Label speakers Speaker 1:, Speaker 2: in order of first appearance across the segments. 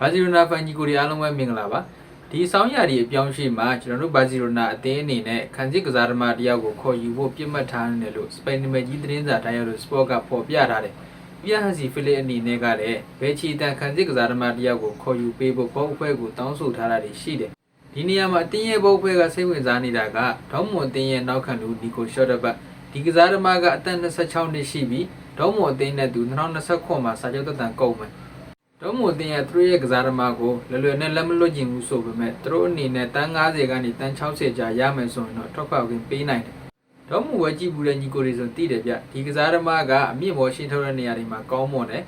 Speaker 1: ဘာစီလိုနာဖန်ကြီးကိုရီအားလုံးပဲမင်္ဂလာပါဒီဆောင်းရာဒီအပြောင်းရွှေ့မှာကျွန်တော်တို့ဘာစီလိုနာအသင်းအနေနဲ့ခံစစ်ကစားသမားတယောက်ကိုခေါ်ယူဖို့ပြစ်မှတ်ထားနေတယ်လို့စပိန်နယ်ကြီးသတင်းစာတိုင်းလို့စပေါ့ကဖော်ပြထားတယ်ပြဟန်စီဖိလစ်အနေနဲ့ကလည်းဘယ်ချီတန်ခံစစ်ကစားသမားတယောက်ကိုခေါ်ယူပေးဖို့ဘောအဖွဲ့ကိုတောင်းဆိုထားတာရှိတယ်ဒီနေရာမှာအတင်းရဲ့ဘောအဖွဲ့ကစိတ်ဝင်စားနေတာကဒေါမွန်အတင်းရဲ့နောက်ခံလူနီကိုရှော့တဘတ်ဒီကစားသမားကအသက်26နှစ်ရှိပြီးဒေါမွန်အတင်းနဲ့သူ2029မှာစာချုပ်သက်တမ်းကုန်မယ်ဒေါမွန်အတင်းရဲ့သူရဲ့ကစားသမားကိုလွယ်လွယ်နဲ့လက်မလွတ်ကျင်ဘူးဆိုပေမဲ့သူတို့အနေနဲ့တန်း90ကနေတန်း60ကြာရမယ်ဆိုရင်တော့ထောက်ပံ့ခွင့်ပေးနိုင်တယ်ဒေါမွန်ဝဲကြည့်ဘူးတဲ့ညီကိုတွေဆိုသိတယ်ဗျဒီကစားသမားကအမြင့်ပေါ်ရှင်းထုတ်တဲ့နေရာတွေမှာကောင်းမွန်တယ်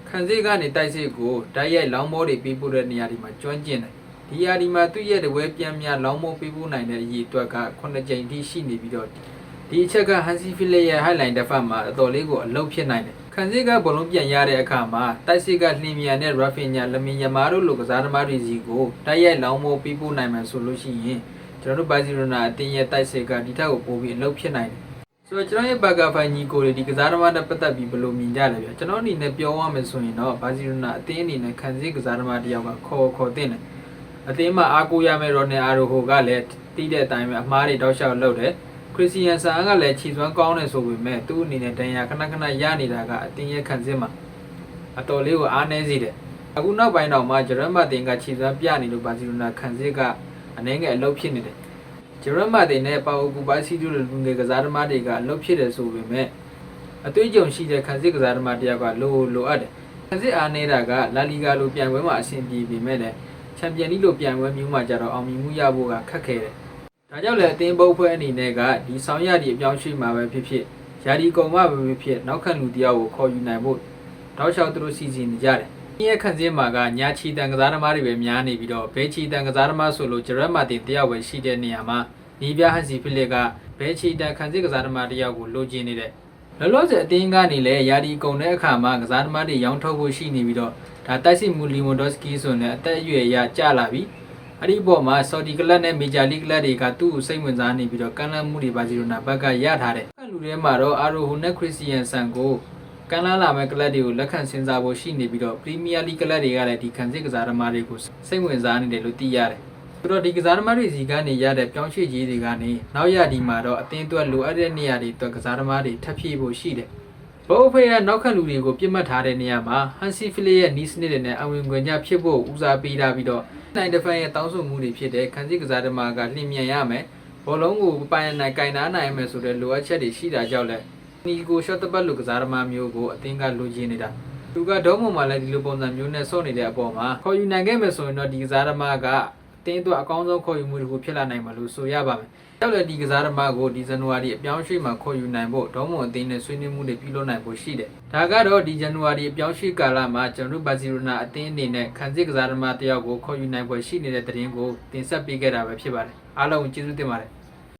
Speaker 1: ခံစစ်ကနေတိုက်စစ်ကိုတိုက်ရိုက်လောင်းဘောတွေပေးပို့တဲ့နေရာတွေမှာကျွမ်းကျင်တယ်ဒီယာဒီမှာသူ့ရဲ့တဝဲပြန်များလောင်းမိုးပေးပို့နိုင်တဲ့အရေးအတွက်က9ကြိမ်ထိရှိနေပြီးတော့ဒီအချက်ကဟန်စီဖီလက်ရဲ့ highline တစ်ဖက်မှာအတော်လေးကိုအလုပ်ဖြစ်နိုင်တယ်ခံစစ်ကဘောလုံးပြန်ရတဲ့အခါမှာတိုက်စစ်ကလှင်မြန်နဲ့ရာဖင်ညာလမင်ယမာတို့လိုကစားသမားတွေစီကိုတိုက်ရိုက်လောင်းမိုးပေးပို့နိုင်မှဆိုလို့ရှိရင်ကျွန်တော်တို့ဘာစီလိုနာအတင်းရဲ့တိုက်စစ်ကဒီထက်ကိုပိုပြီးအလုပ်ဖြစ်နိုင်တယ်ဆိုတော့ကျွန်တော်ရဲ့ဘာကာဖိုင်ညီကိုတွေဒီကစားသမားနဲ့ပတ်သက်ပြီးဘယ်လိုမြင်ကြလဲဗျကျွန်တော်အနေနဲ့ပြောရမယ်ဆိုရင်တော့ဘာစီလိုနာအတင်းအနေနဲ့ခံစစ်ကစားသမားတယောက်ကခေါ်တင်တယ်အသင်းမှာအားကိုးရမယ့်ရော်နယ်အာရိုဟိုကလည်းတီးတဲ့အတိုင်းပဲအမားတွေတောက်လျှောက်လုပ်တယ်ခရစ်စတီယန်ဆန်ကလည်းခြေစွမ်းကောင်းတယ်ဆိုပေမဲ့သူ့အနေနဲ့ဒဏ်ရာခဏခဏရနေတာကအသင်းရဲ့ခံစစ်မှာအတော်လေးကိုအားနည်းစေတယ်အခုနောက်ပိုင်းတော့မှဂျရမ်မာတင်ကခြေစွမ်းပြနေလို့ဘာစီလိုနာခံစစ်ကအနည်းငယ်အလုပ်ဖြစ်နေတယ်ဂျရမ်မာတင်နဲ့ပါအိုကူပါစီတို့လူငယ်ကစားသမားတွေကအလုပ်ဖြစ်တယ်ဆိုပေမဲ့အသွေးကြုံရှိတဲ့ခံစစ်ကစားသမားတယောက်ကလိုအပ်တယ်ခံစစ်အားနေတာကလာလီဂါလိုပြိုင်ပွဲမှာအဆင်ပြေပေမဲ့လည်းချန်ပီယံလိလိုပြိုင်ပွဲမျိုးမှာကြတော့အောင်မြင်မှုရဖို့ကခက်ခဲတယ်။ဒါကြောင့်လည်းအသင်းဘုတ်ဖွဲ့အနေနဲ့ကဒီဆောင်ရသည့်အပြောင်းရွှေ့မှာပဲဖြစ်ဖြစ်ယာဒီကုံမှာပဲဖြစ်နောက်ခံလူတယောက်ကိုခေါ်ယူနိုင်ဖို့တောက်လျှောက်သူတို့စီစဉ်နေကြတယ်။ဒီရဲ့ခန့်စင်းမှာကညာချီတန်ကစားသမားတွေပဲများနေပြီးတော့ဘဲချီတန်ကစားသမားဆိုလို့ဂျရက်မာတင်တယောက်ပဲရှိတဲ့နေရာမှာနီးပြဟန်စီဖိလစ်ကဘဲချီတန်ခန့်စင်းကစားသမားတယောက်ကိုလိုချင်နေတယ်။လောလောဆယ်အသင်းကနေလည်းယာဒီကုံတဲ့အခါမှာကစားသမားတွေရောင်းထုတ်ဖို့ရှိနေပြီးတော့ဒါတိုက်စစ်မူလီမိုဒိုစကီဆိုတဲ့အသက်အရွယ်ရကျလာပြီအဲ့ဒီပေါ်မှာဆော်ဒီကလပ်နဲ့မေဂျာလိကလပ်တွေကသူ့ကိုစိတ်ဝင်စားနေပြီးတော့ကန်လန်းမှုတွေဘာစီလိုနာဘက်ကရထားတယ်အဲ့လူတွေမှာတော့အာရိုဟိုနဲ့ခရစ်စတီယန်ဆန်ကိုကန်လန်းလာမဲ့ကလပ်တွေကိုလက်ခံစဉ်းစားဖို့ရှိနေပြီးတော့ပရီးမီးယားလိကလပ်တွေကလည်းဒီခံစစ်ကစားသမားတွေကိုစိတ်ဝင်စားနေတယ်လို့သိရတယ်ဆိုတော့ဒီကစားသမားတွေစီကနေရတဲ့ပြောင်းရွှေ့ကြီးတွေကနေနောက်ရဒီမှာတော့အသင်းအတွက်လိုအပ်တဲ့နေရာတွေအတွက်ကစားသမားတွေထပ်ဖြည့်ဖို့ရှိတယ်ဘောဖေးကနောက်ခံလူတွေကိုပြစ်မှတ်ထားတဲ့နေရာမှာဟန်စီဖီလစ်ရဲ့နီးစနစ်တွေနဲ့အဝင်ခွင့်ကြဖြစ်ဖို့ဦးစားပေးထားပြီးတော့နိုင်တဖန်ရဲ့တောင်းဆိုမှုတွေဖြစ်တဲ့ခံစစ်ကစားသမားကလျင်မြန်ရမယ်ဘောလုံးကိုပိုင်နိုင်ကင်နာနိုင်မယ်ဆိုတဲ့လိုအပ်ချက်တွေရှိတာကြောင့်လဲနီကိုရှော့တပတ်လူကစားသမားမျိုးကိုအသင်းကလိုချင်နေတာသူကဒေါမွန်မှာလည်းဒီလိုပုံစံမျိုးနဲ့ဆော့နေတဲ့အပေါ်မှာခေါ်ယူနိုင်ခဲ့မယ်ဆိုရင်တော့ဒီကစားသမားကအသင်းအတွက်အကောင်းဆုံးခေါ်ယူမှုတွေကိုဖြစ်လာနိုင်မှာလို့ဆိုရပါမယ်။နောက်လည်းဒီကစားသမားကိုဒီဇန်နဝါရီအပြောင်းရွှေ့မှာခေါ်ယူနိုင်ဖို့ဒေါမွန်အသင်းနဲ့ဆွေးနွေးမှုတွေပြုလုပ်နိုင်ဖို့ရှိတယ်။ဒါကတော့ဒီဇန်နဝါရီအပြောင်းရွှေ့ကာလမှာကျွန်တော်တို့ဘာစီလိုနာအသင်းအနေနဲ့ခံစစ်ကစားသမားတယောက်ကိုခေါ်ယူနိုင်ဖို့ရှိနေတဲ့သတင်းကိုတင်ဆက်ပေးခဲ့တာပဲဖြစ်ပါတယ်။အားလုံးကျေးဇူးတင်ပါတယ်။